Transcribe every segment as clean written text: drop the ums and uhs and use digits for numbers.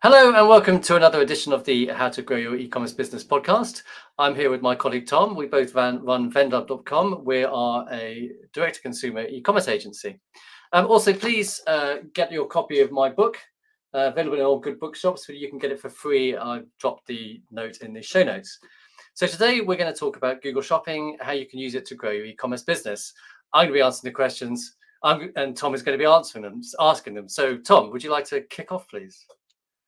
Hello and welcome to another edition of the How to Grow Your E-commerce Business podcast. I'm here with my colleague Tom. We both run vendub.com. We are a direct-to-consumer e-commerce agency. Also, please get your copy of my book, available in all good bookshops, so you can get it for free. I've dropped the note in the show notes. So today we're going to talk about Google Shopping, how you can use it to grow your e-commerce business. I'm going to be answering the questions, and Tom is going to be asking them. So Tom, would you like to kick off, please?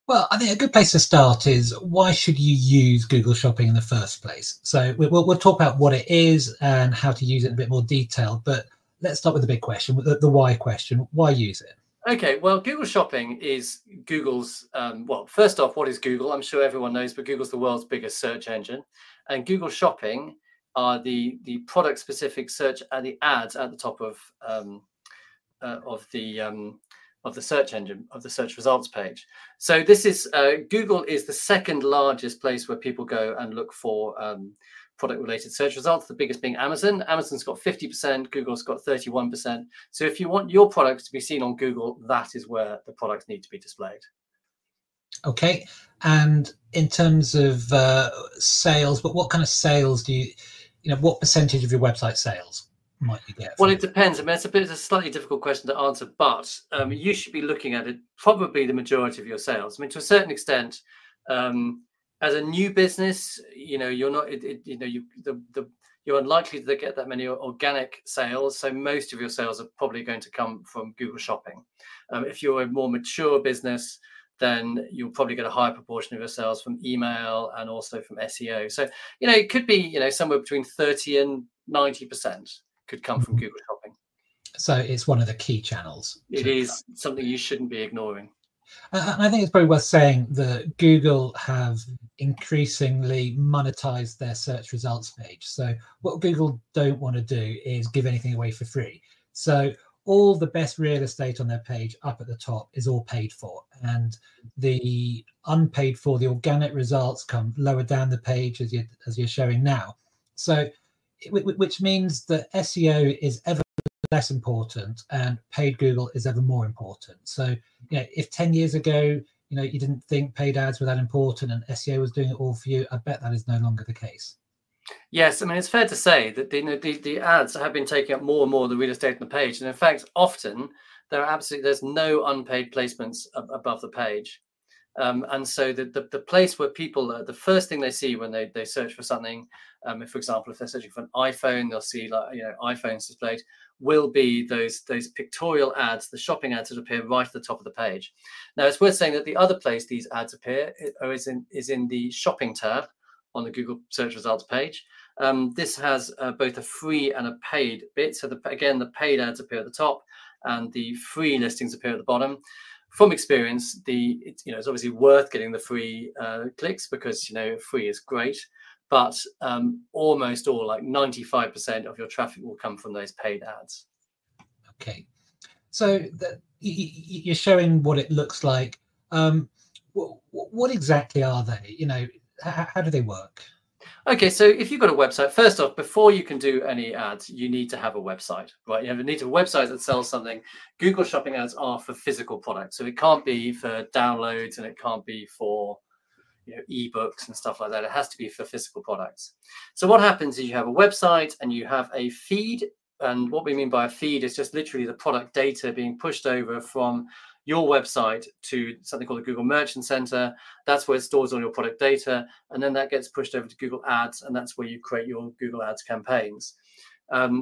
Well, I think a good place to start is why should you use Google Shopping in the first place? So we'll talk about what it is and how to use it in a bit more detail. But let's start with the big question, the why question. Why use it? Okay, well, Google Shopping is Google's, well, first off, what is Google? I'm sure everyone knows, but Google's the world's biggest search engine. And Google Shopping are the product-specific search and the ads at the top of the search engine, of the search results page. So this is Google is the second largest place where people go and look for product related search results, the biggest being Amazon. Amazon's got 50%, Google's got 31%. So if you want your products to be seen on Google, that is where the products need to be displayed. Okay, and in terms of sales, but what kind of sales do what percentage of your website sales might you get? Well, it depends. I mean, it's a slightly difficult question to answer, but you should be looking at it probably the majority of your sales. I mean, to a certain extent, as a new business, you're not, you're unlikely to get that many organic sales. So most of your sales are probably going to come from Google Shopping. If you're a more mature business, then you'll probably get a higher proportion of your sales from email and also from SEO. So, it could be, somewhere between 30 and 90% could come from Google Shopping. So it's one of the key channels. It is something you shouldn't be ignoring. And I think it's probably worth saying that Google have increasingly monetized their search results page. So what Google don't want to do is give anything away for free. So all the best real estate on their page up at the top is all paid for. And the unpaid for, the organic results come lower down the page as you're showing now. So which means that SEO is ever less important and paid Google is ever more important. So, if 10 years ago, you didn't think paid ads were that important and SEO was doing it all for you, I bet that is no longer the case. Yes, I mean, it's fair to say that the ads have been taking up more and more of the real estate on the page. And in fact, often there's no unpaid placements above the page. And so the place where people, the first thing they see when they search for something, for example, if they're searching for an iPhone, they'll see iPhones displayed, will be those pictorial ads, the shopping ads that appear right at the top of the page. Now, it's worth saying that the other place these ads appear is in the shopping tab on the Google search results page. This has both a free and a paid bit. So again, the paid ads appear at the top and the free listings appear at the bottom. From experience, it's obviously worth getting the free clicks because free is great, but almost all, like 95% of your traffic will come from those paid ads. Okay, so you're showing what it looks like. What exactly are they? How do they work? Okay, so if you've got a website, first off, before you can do any ads, you need to have a website, right? You need a website that sells something. Google Shopping ads are for physical products, so it can't be for downloads and it can't be for ebooks and stuff like that. It has to be for physical products. So what happens is you have a website and you have a feed, and what we mean by a feed is just literally the product data being pushed over from your website to something called the Google Merchant Center. That's where it stores all your product data, and then that gets pushed over to Google Ads, and that's where you create your Google Ads campaigns.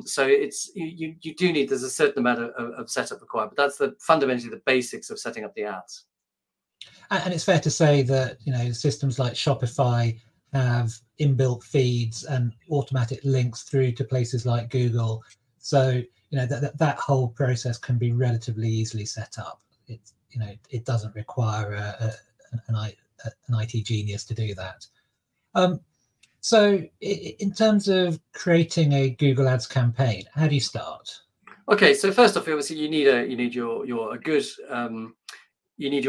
So it's you do need, there's a certain amount of setup required, but that's fundamentally the basics of setting up the ads. And it's fair to say that systems like Shopify have inbuilt feeds and automatic links through to places like Google. So that whole process can be relatively easily set up. It doesn't require an IT genius to do that. So in terms of creating a Google Ads campaign, how do you start? Okay, so first off, obviously you need your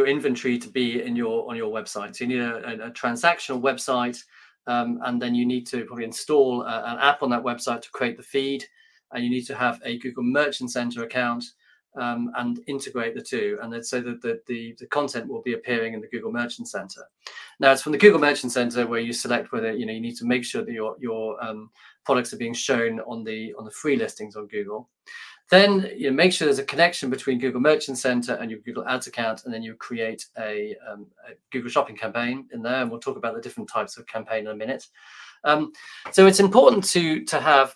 inventory to be on your website. So you need a transactional website, and then you need to probably install an app on that website to create the feed, and you need to have a Google Merchant Center account. and integrate the two, and then so that the content will be appearing in the Google Merchant Center. Now, it's from the Google Merchant Center where you select whether you need to make sure that your products are being shown on the free listings on Google. Then you make sure there's a connection between Google Merchant Center and your Google Ads account, and then you create a Google Shopping campaign in there, and we'll talk about the different types of campaign in a minute. So it's important to have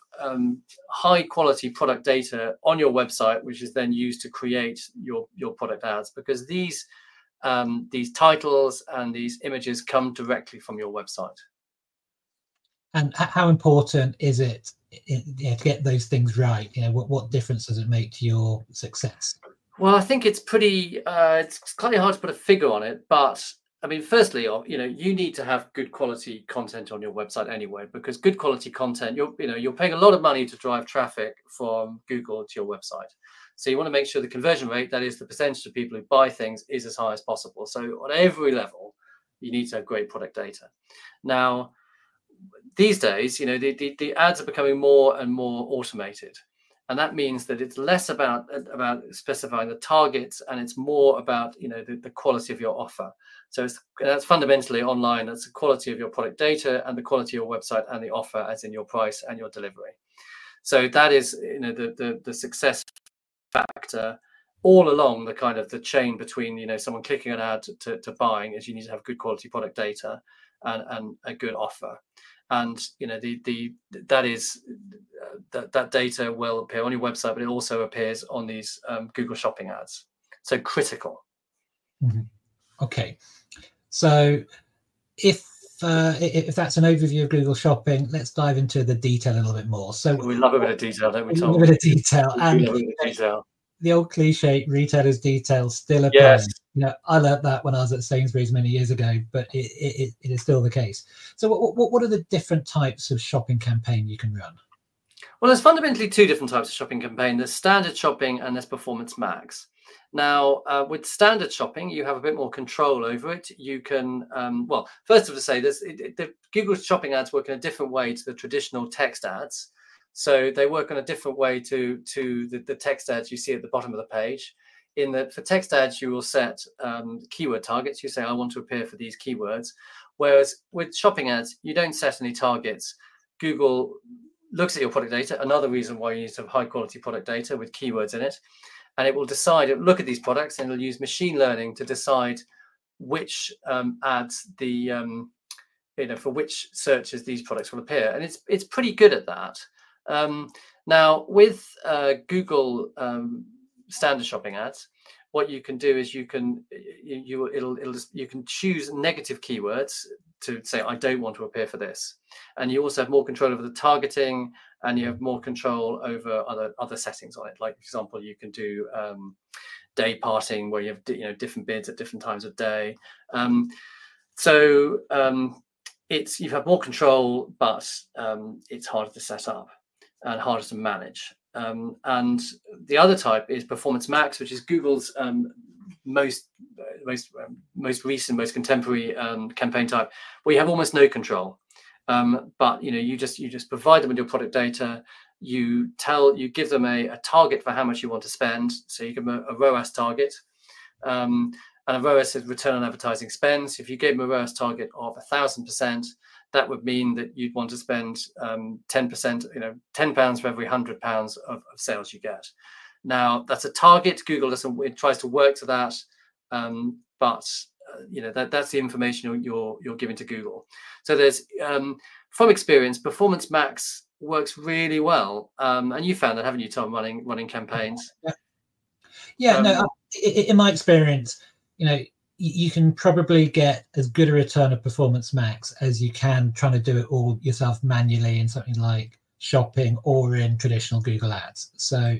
high quality product data on your website, which is then used to create your product ads, because these titles and these images come directly from your website. And how important is it to get those things right? What difference does it make to your success? Well, I think it's pretty it's slightly hard to put a figure on it, but I mean, firstly, you need to have good quality content on your website anyway, because good quality content, you're paying a lot of money to drive traffic from Google to your website. So you want to make sure the conversion rate, that is the percentage of people who buy things, is as high as possible. So on every level, you need to have great product data. Now, these days, the ads are becoming more and more automated. And that means that it's less about specifying the targets, and it's more about the quality of your offer. So that's fundamentally online. That's the quality of your product data and the quality of your website and the offer, as in your price and your delivery. So that is the success factor all along the kind of the chain between someone clicking an ad to buying, is you need to have good quality product data and a good offer. And that data will appear on your website, but it also appears on these Google Shopping ads. So critical. Mm-hmm. Okay, so if that's an overview of Google Shopping, let's dive into the detail a little bit more. So we love a bit of detail, don't we, Tom? A bit of detail, and the old cliche, retailers' details still apply. Yes. I learned that when I was at Sainsbury's many years ago, but it is still the case. So what are the different types of shopping campaign you can run? Well, there's fundamentally two different types of shopping campaign. There's standard shopping and there's performance max. Now, with standard shopping, you have a bit more control over it. You can, well, first of all, to say this, the Google Shopping ads work in a different way to the traditional text ads. So they work in a different way to the text ads you see at the bottom of the page. In that, for text ads, you will set keyword targets. You say, I want to appear for these keywords. Whereas with shopping ads, you don't set any targets. Google looks at your product data, another reason why you need to have high quality product data with keywords in it. And it will decide, look at these products, and it'll use machine learning to decide which ads for which searches these products will appear. And it's pretty good at that. Now, with Google standard shopping ads, what you can do is you can choose negative keywords to say, I don't want to appear for this. And you also have more control over the targeting, and you have more control over other settings on it. Like, for example, you can do day parting, where you have different bids at different times of day. You have more control, but it's harder to set up and harder to manage. And the other type is Performance Max, which is Google's most recent, most contemporary campaign type, where you have almost no control. But you just provide them with your product data. You give them a target for how much you want to spend. So you give them a ROAS target, and a ROAS is return on advertising spend. So if you gave them a ROAS target of 1,000%, that would mean that you'd want to spend 10%, £10 for every £100 of sales you get. Now, that's a target. Google tries to work to that, but that's the information you're giving to Google. So there's from experience, Performance Max works really well, and you found that, haven't you, Tom, running campaigns? No, in my experience, you can probably get as good a return of Performance Max as you can trying to do it all yourself manually in something like shopping or in traditional Google Ads. So,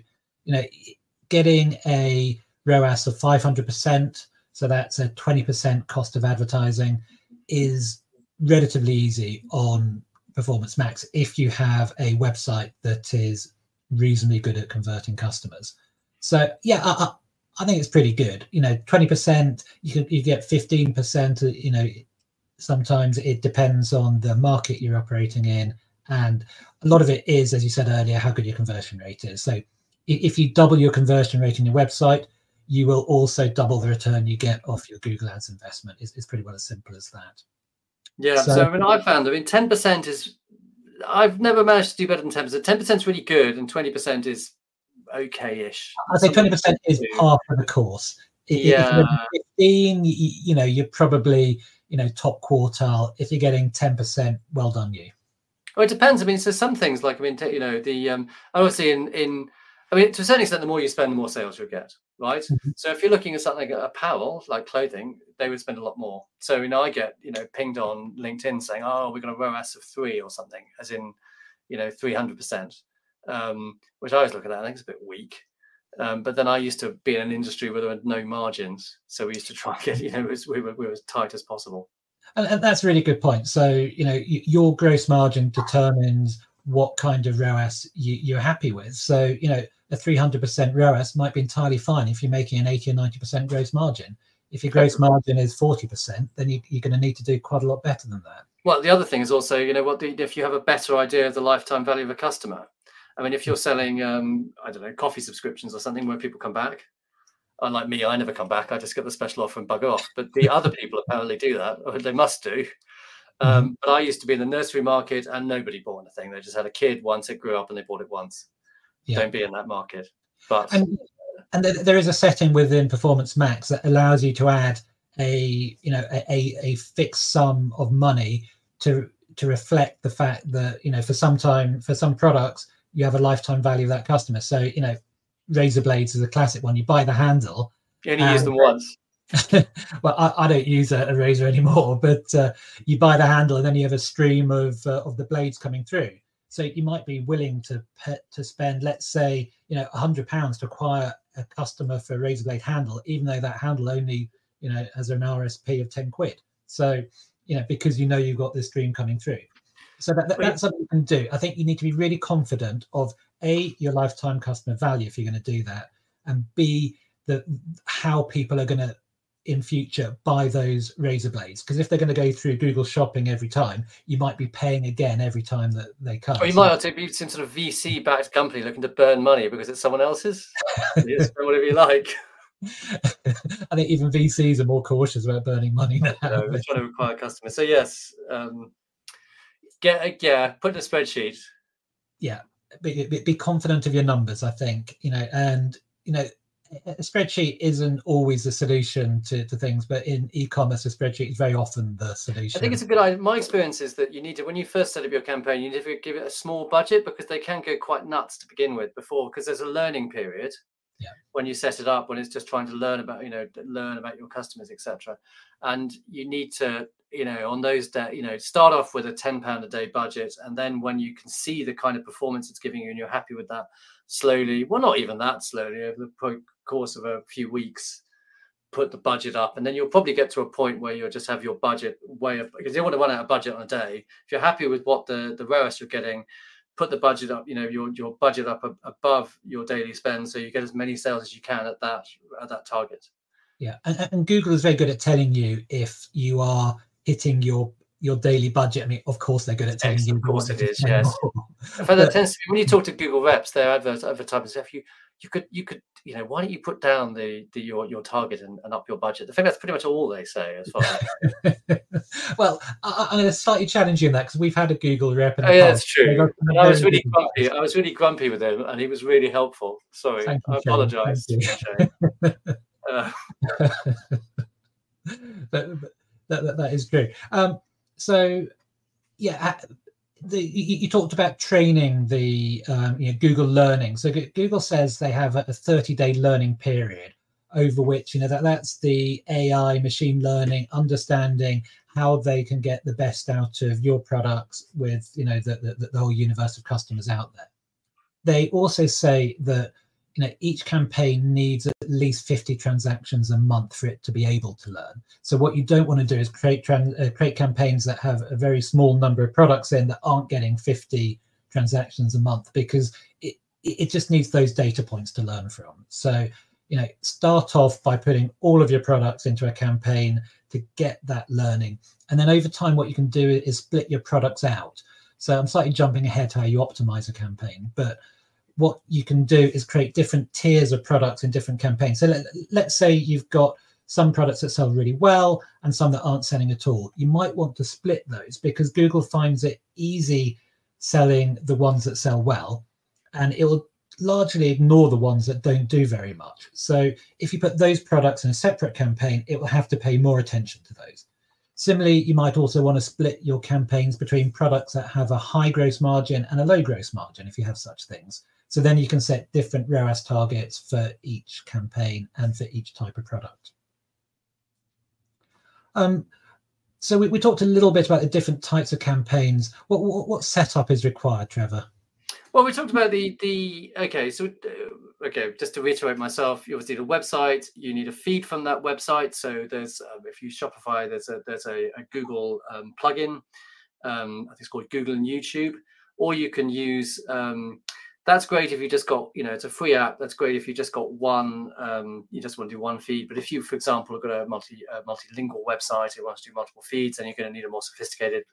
getting a ROAS of 500%, so that's a 20% cost of advertising, is relatively easy on Performance Max if you have a website that is reasonably good at converting customers. So yeah, I think it's pretty good. 20%, you get 15%. Sometimes it depends on the market you're operating in, and a lot of it is, as you said earlier, how good your conversion rate is. So if you double your conversion rate in your website, you will also double the return you get off your Google Ads investment. It's pretty well as simple as that. Yeah. So I mean, I found, I mean, 10% is, I've never managed to do better than 10%. 10% is really good, and 20% is okay-ish. I'd say 20% is par for the course. Yeah. If you're 15, you know, you're probably, you know, top quartile. If you're getting 10%, well done you. Well, it depends. I mean, so some things, like, I mean, you know, the obviously I mean, to a certain extent, the more you spend, the more sales you'll get, right? Mm-hmm. So if you're looking at something like apparel, like clothing, they would spend a lot more. So, you know, I get, you know, pinged on LinkedIn saying, oh, we're going to ROAS of 3 or something, as in, you know, 300%, which I always look at that, I think it's a bit weak. But then I used to be in an industry where there were no margins. So we used to try and get, you know, we were as tight as possible. And that's a really good point. So, you know, your gross margin determines what kind of ROAS you're happy with. So, you know, a 300% ROAS might be entirely fine if you're making an 80 or 90% gross margin. If your gross margin is 40%, then you're going to need to do quite a lot better than that. Well, the other thing is also, you know, if you have a better idea of the lifetime value of a customer. I mean, if you're selling, I don't know, coffee subscriptions or something where people come back, unlike me, I never come back. I just get the special offer and bugger off. But the other people apparently do that, or they must do. But I used to be in the nursery market, and nobody bought anything. They just had a kid once, it grew up, and they bought it once. Yeah. Don't be in that market. But and there is a setting within Performance Max that allows you to add a fixed sum of money to reflect the fact that, you know, for some products you have a lifetime value of that customer. So, you know, razor blades is a classic one. You buy the handle. You only use them once. Well, I don't use a razor anymore, but you buy the handle and then you have a stream of the blades coming through. So you might be willing to spend, let's say, you know, £100 to acquire a customer for a razor blade handle, even though that handle only, you know, has an RSP of 10 quid. So, you know, because you know you've got this stream coming through. So that's something you can do. I think you need to be really confident of A, your lifetime customer value if you're going to do that, and B, how people are going to in future buy those razor blades. Because if they're going to go through Google Shopping every time, you might be paying again every time that they come. Or you might also be some sort of VC-backed company looking to burn money because it's someone else's. You just spend whatever you like. I think even VCs are more cautious about burning money now. No, they're trying to acquire customers. So yes, put in a spreadsheet. Yeah, be confident of your numbers, I think, you know, and, you know, a spreadsheet isn't always the solution to things, but in e-commerce, a spreadsheet is very often the solution. I think it's a good idea. My experience is that you need to, when you first set up your campaign, you need to give it a small budget, because they can go quite nuts to begin with because there's a learning period. Yeah. When you set it up, when it's just trying to learn about your customers, etc. And you need to, you know, on those days, you know, start off with a £10 a day budget, and then when you can see the kind of performance it's giving you and you're happy with that, slowly, well, not even that slowly, over the course of a few weeks, put the budget up, and then you'll probably get to a point where you'll just have your budget way up, because you don't want to run out of budget on a day. If you're happy with what the ROAS you're getting, put the budget up, you know, your budget up above your daily spend, so you get as many sales as you can at that target. Yeah, and Google is very good at telling you if you are hitting your daily budget. I mean, of course they're good at telling you. Of course it is, yes. In fact, that tends to be, when you talk to Google reps, their advertising stuff, you could, you know, why don't you put down your target and up your budget? I think that's pretty much all they say as far as. Well, I'm going to slightly challenge you on that, because we've had a Google rep. Oh yeah, that's true. And I was really grumpy. I was really grumpy with him, and he was really helpful. Sorry, I apologise. That is true. So yeah, you talked about training the you know, Google Learning. So Google says they have a 30-day learning period over which, you know, that's the AI machine learning, understanding how they can get the best out of your products with, you know, the whole universe of customers out there. They also say that, you know, each campaign needs at least 50 transactions a month for it to be able to learn. So what you don't want to do is create campaigns that have a very small number of products in that aren't getting 50 transactions a month, because it just needs those data points to learn from. So, you know, start off by putting all of your products into a campaign to get that learning. And then over time, what you can do is split your products out. So I'm slightly jumping ahead to how you optimize a campaign, but what you can do is create different tiers of products in different campaigns. So let's say you've got some products that sell really well and some that aren't selling at all. You might want to split those because Google finds it easy selling the ones that sell well, and it will largely ignore the ones that don't do very much. So if you put those products in a separate campaign, it will have to pay more attention to those. Similarly, you might also want to split your campaigns between products that have a high gross margin and a low gross margin, if you have such things. So then you can set different ROAS targets for each campaign and for each type of product. So we talked a little bit about the different types of campaigns. What setup is required, Trevor? Well, we talked about okay, just to reiterate myself, you obviously need a website, you need a feed from that website. So there's, if you Shopify, there's a Google plugin, I think it's called Google and YouTube, or you can use, that's great if you just got, it's a free app. That's great if you just got one, you just want to do one feed. But if you, for example, have got a multilingual website, it wants to do multiple feeds, then you're going to need a more sophisticated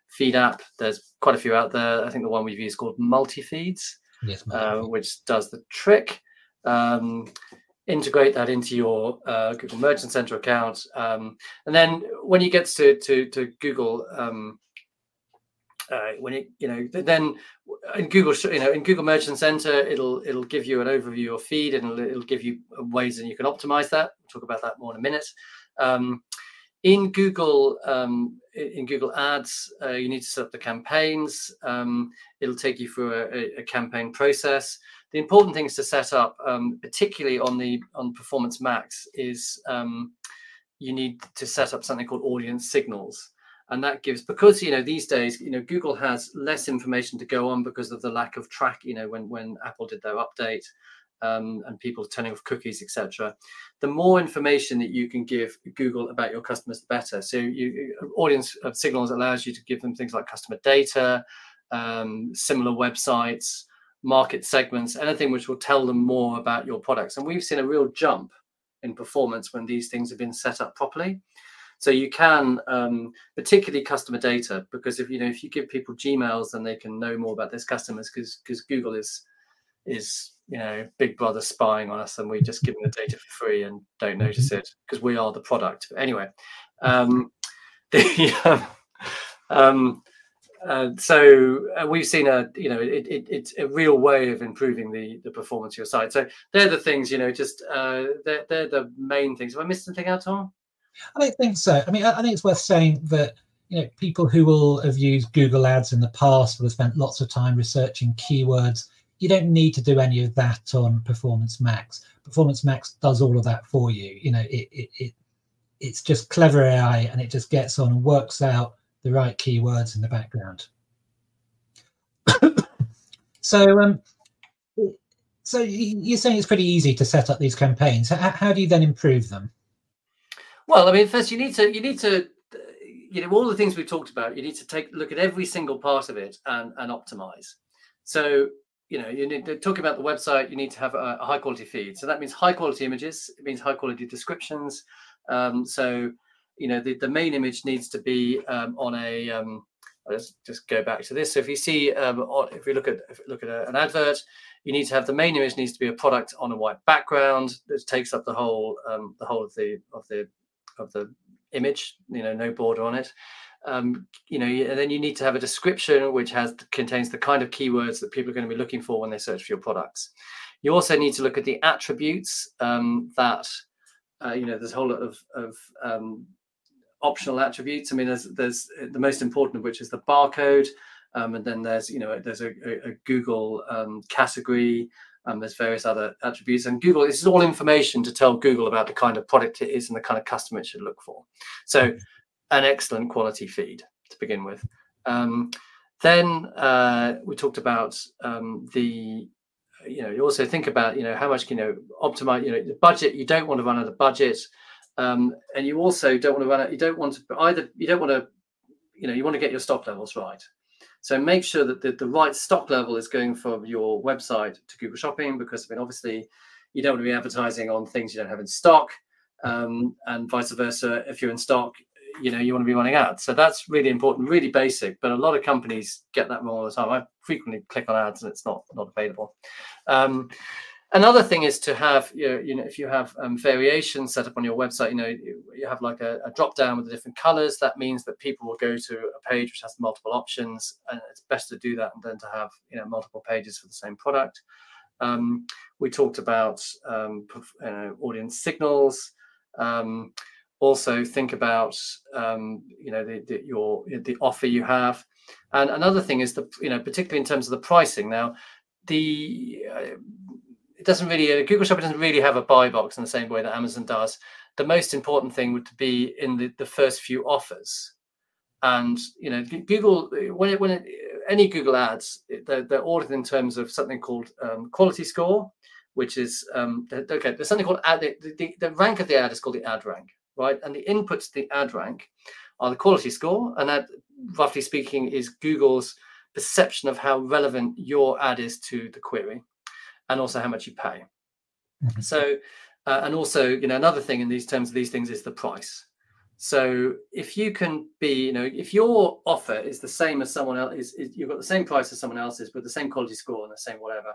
feed app. There's quite a few out there. I think the one we've used is called Multi-Feeds, yes, which does the trick. Integrate that into your Google Merchant Center account, and then when you get to Google, then in Google, in Google Merchant Center, it'll give you an overview of feed, and it'll give you ways that you can optimize that. We'll talk about that more in a minute. In Google Ads, you need to set up the campaigns. It'll take you through a campaign process. The important things to set up, particularly on Performance Max, is you need to set up something called audience signals. And that gives, because these days Google has less information to go on because of the lack of track. When Apple did their update, and people turning off cookies, etc. The more information that you can give Google about your customers, the better. So audience signals allows you to give them things like customer data, similar websites, market segments, anything which will tell them more about your products. And we've seen a real jump in performance when these things have been set up properly. So you can, particularly customer data, because if you give people Gmails, then they can know more about their customers, because Google is big brother spying on us, and we just give them the data for free and don't notice it because we are the product. But anyway, so we've seen it's a real way of improving the performance of your site. So they're the things, they're the main things. Have I missed anything out, Tom? I don't think so. I mean, I think it's worth saying that people who will have used Google Ads in the past will have spent lots of time researching keywords. You don't need to do any of that on Performance Max. Performance Max does all of that for you. It's just clever AI, and it just gets on and works out the right keywords in the background. So you're saying it's pretty easy to set up these campaigns. How do you then improve them? Well, I mean, first you need to all the things we've talked about. You need to look at every single part of it and optimize. So you need to talk about the website. You need to have a high quality feed. So that means high quality images. It means high quality descriptions. So the main image needs to be on a. Let's just go back to this. So if you see, if we look at an advert, you need to have the main image needs to be a product on a white background that takes up the whole of the image. No border on it. And then you need to have a description which contains the kind of keywords that people are going to be looking for when they search for your products. You also need to look at the attributes that there's a whole lot of optional attributes. I mean, there's the most important of which is the barcode, and then there's a Google category. There's various other attributes, and Google, this is all information to tell Google about the kind of product it is and the kind of customer it should look for. So an excellent quality feed to begin with. Then we talked about you also think about how much optimize the budget. You don't want to run out of budget, and you also don't want to run out. You want to get your stock levels right. So make sure that the right stock level is going from your website to Google Shopping, because obviously you don't want to be advertising on things you don't have in stock, and vice versa. If you're in stock, you want to be running ads. So that's really important, really basic, but a lot of companies get that wrong all the time. I frequently click on ads and it's not available. Another thing is to have, if you have variations set up on your website, you have like a drop down with the different colors. That means that people will go to a page which has multiple options, and it's best to do that than to have multiple pages for the same product. We talked about audience signals. Also think about the offer you have, and another thing is particularly in terms of the pricing. Now, it doesn't really, Google Shopping doesn't really have a buy box in the same way that Amazon does. The most important thing would be in the first few offers. And Google, any Google ads, they're ordered in terms of something called quality score, which is there's something called ad. The rank of the ad is called the ad rank, right? And the inputs to the ad rank are the quality score, and that, roughly speaking, is Google's perception of how relevant your ad is to the query, and also how much you pay. Mm-hmm. So, and also, another thing in these terms of these things is the price. So if you can be, if your offer is the same as someone else, you've got the same price as someone else's with the same quality score and the same whatever.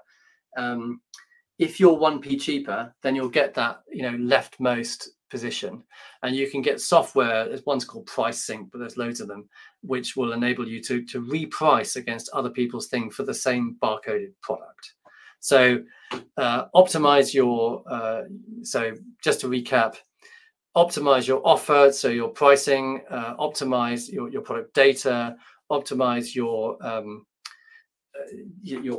If you're 1p cheaper, then you'll get that, leftmost position, and you can get software. There's one's called Price Sync, but there's loads of them, which will enable you to reprice against other people's thing for the same barcoded product. So optimize your, so just to recap, optimize your offer, so your pricing, optimize your product data, optimize your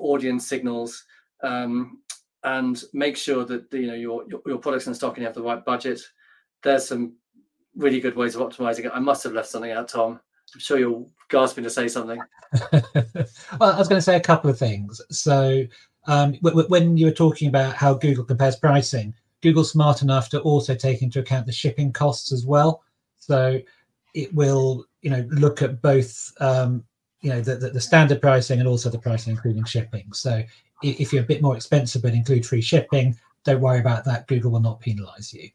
audience signals, and make sure that your products in stock and you have the right budget. There's some really good ways of optimizing it. I must have left something out, Tom. I'm sure you're gasping to say something. Well, I was going to say a couple of things. So when you were talking about how Google compares pricing, Google's smart enough to also take into account the shipping costs as well. So it will, look at both, the standard pricing and also the pricing including shipping. So if you're a bit more expensive but include free shipping, don't worry about that. Google will not penalize you.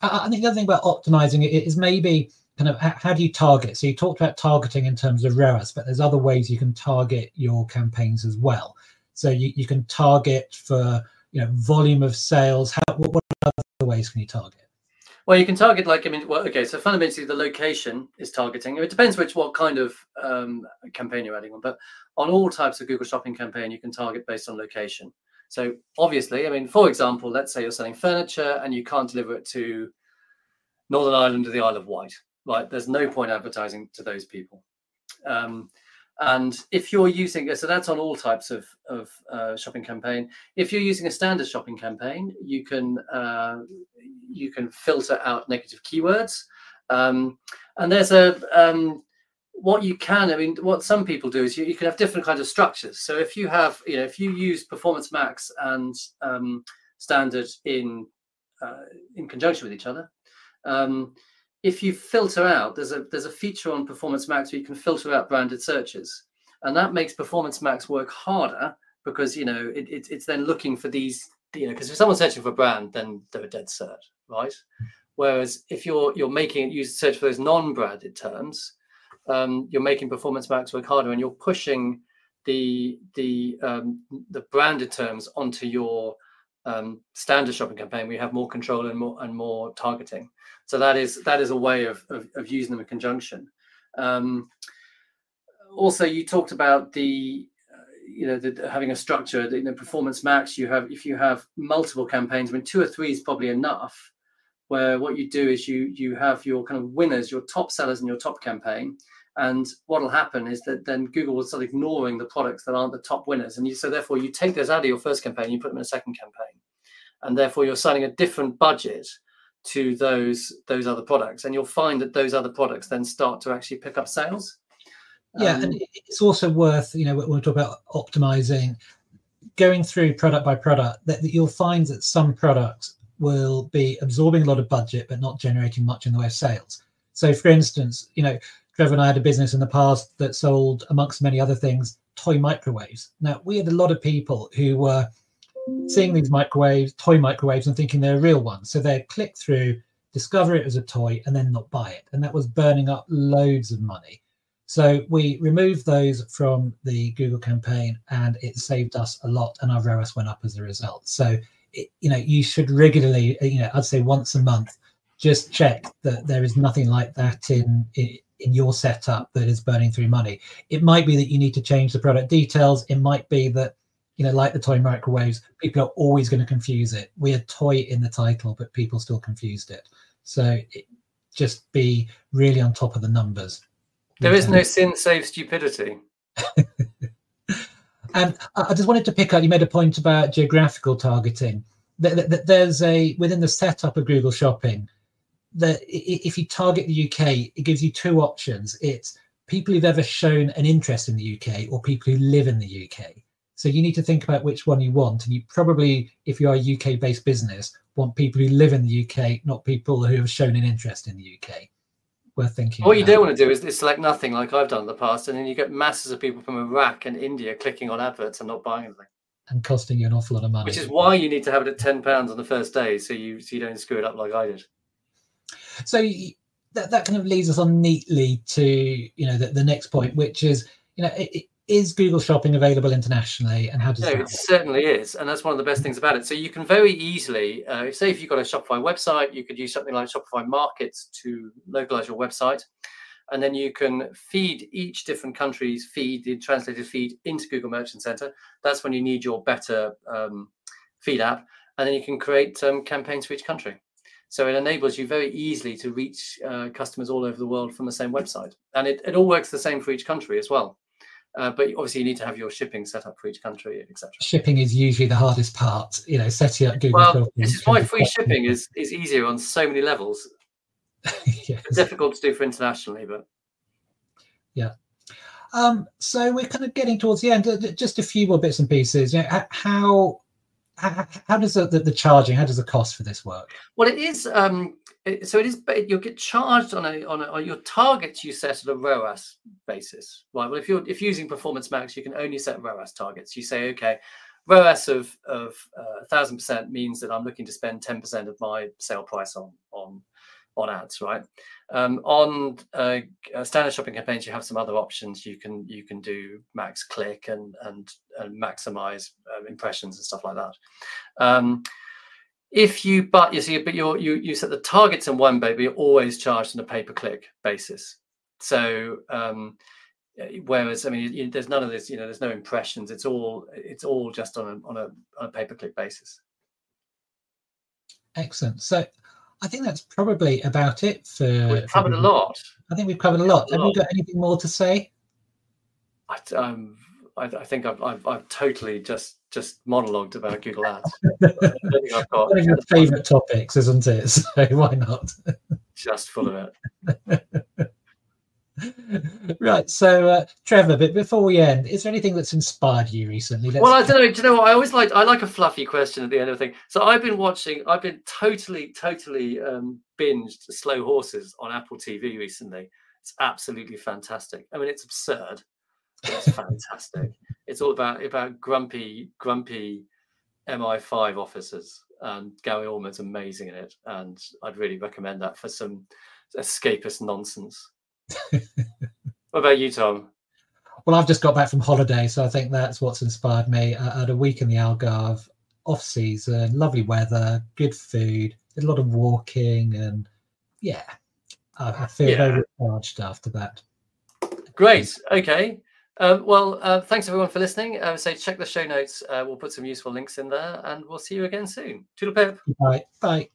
I think the other thing about optimizing it is maybe kind of how do you target? So you talked about targeting in terms of ROAS, but there's other ways you can target your campaigns as well. So you can target for volume of sales. What other ways can you target? Well, you can target so fundamentally the location is targeting. It depends what kind of campaign you're adding on, but on all types of Google Shopping campaign, you can target based on location. So obviously, for example, let's say you're selling furniture and you can't deliver it to Northern Ireland or the Isle of Wight, right? There's no point advertising to those people. And if you're using, so that's on all types of shopping campaign. If you're using a standard shopping campaign, you can filter out negative keywords. And there's what some people do is you can have different kinds of structures. So if you have, if you use Performance Max and standard in conjunction with each other, if you filter out, there's a feature on Performance Max where you can filter out branded searches, and that makes Performance Max work harder because it's then looking for these, because if someone's searching for a brand, then they're a dead cert, right? Whereas if you're making it use search for those non-branded terms, you're making Performance Max work harder, and you're pushing the branded terms onto your standard shopping campaign. We have more control and more targeting. So that is a way of using them in conjunction. Also, you talked about having a structure. Performance Max. If you have multiple campaigns, 2 or 3 is probably enough. Where what you do is you have your kind of winners, your top sellers in your top campaign, and what will happen is that then Google will start ignoring the products that aren't the top winners, and so therefore you take those out of your first campaign, you put them in a second campaign, and therefore you're assigning a different budget to those other products, and you'll find that those other products then start to actually pick up sales. Yeah, and it's also worth, when we talk about optimizing, going through product by product, that you'll find that some products will be absorbing a lot of budget but not generating much in the way of sales. So for instance, Trevor and I had a business in the past that sold, amongst many other things, toy microwaves. Now, we had a lot of people who were seeing these toy microwaves and thinking they're real ones. So their click-through discover it as a toy, and then not buy it. And that was burning up loads of money. So we removed those from the Google campaign, and it saved us a lot, and our ROAS went up as a result. So, you should regularly, I'd say once a month, just check that there is nothing like that in your setup that is burning through money. It might be that you need to change the product details. It might be that, like the toy microwaves, people are always going to confuse it. We had toy in the title, but people still confused it. So just be really on top of the numbers. There is no sin save stupidity. And I just wanted to pick up, you made a point about geographical targeting. There's within the setup of Google Shopping, that if you target the UK, it gives you two options. It's people who've ever shown an interest in the UK or people who live in the UK. So you need to think about which one you want. And you probably, if you are a UK-based business, want people who live in the UK, not people who have shown an interest in the UK. Worth thinking. What you don't want to do is select nothing like I've done in the past, and then you get masses of people from Iraq and India clicking on adverts and not buying anything. And costing you an awful lot of money. Which is why you need to have it at £10 on the first day, so you don't screw it up like I did. So that kind of leads us on neatly to the next point, which is is Google Shopping available internationally, and how does that work? It certainly is, and that's one of the best things about it. So you can very easily, say if you've got a Shopify website, you could use something like Shopify Markets to localize your website, and then you can feed each different country's feed, the translated feed, into Google Merchant Center. That's when you need your better feed app, and then you can create campaigns for each country. So it enables you very easily to reach customers all over the world from the same website, and it all works the same for each country as well. But obviously, you need to have your shipping set up for each country, etc. Shipping is usually the hardest part, setting up Google. Well, this is why free shipping is easier on so many levels. Yes. It's difficult to do for internationally, but yeah. So we're kind of getting towards the end. Just a few more bits and pieces. How does the charging? How does the cost for this work? Well, it is. So it is. You'll get charged on your targets. You set at a ROAS basis, right? Well, if you're using Performance Max, you can only set ROAS targets. You say, okay, ROAS of 1,000% means that I'm looking to spend 10% of my sale price on ads, right? On standard shopping campaigns, you have some other options. You can do max click and maximize impressions and stuff like that. If you you set the targets in one, but you're always charged on a pay-per-click basis. So whereas there's none of this, there's no impressions. It's all just on a pay-per-click basis. Excellent. So I think that's probably about it for. We've covered a lot. I think we've covered a lot. Have you got anything more to say? I think I've totally just monologued about Google Ads. I don't think I've got one of your favourite topics, isn't it? So why not? Just full of it. Right. So, Trevor, but before we end, is there anything that's inspired you recently? Well, I don't know. Do you know what? I like a fluffy question at the end of the thing. So I've been totally binged Slow Horses on Apple TV recently. It's absolutely fantastic. It's absurd. It's fantastic. It's all about grumpy MI5 officers, and Gary Oldman's amazing in it, and I'd really recommend that for some escapist nonsense. What about you, Tom? Well, I've just got back from holiday, so I think that's what's inspired me. I had a week in the Algarve, off season, lovely weather, good food, did a lot of walking, and I feel very recharged after that. Great. Okay. Thanks everyone for listening. So check the show notes. We'll put some useful links in there, and we'll see you again soon. Toodle pip. Bye. Bye.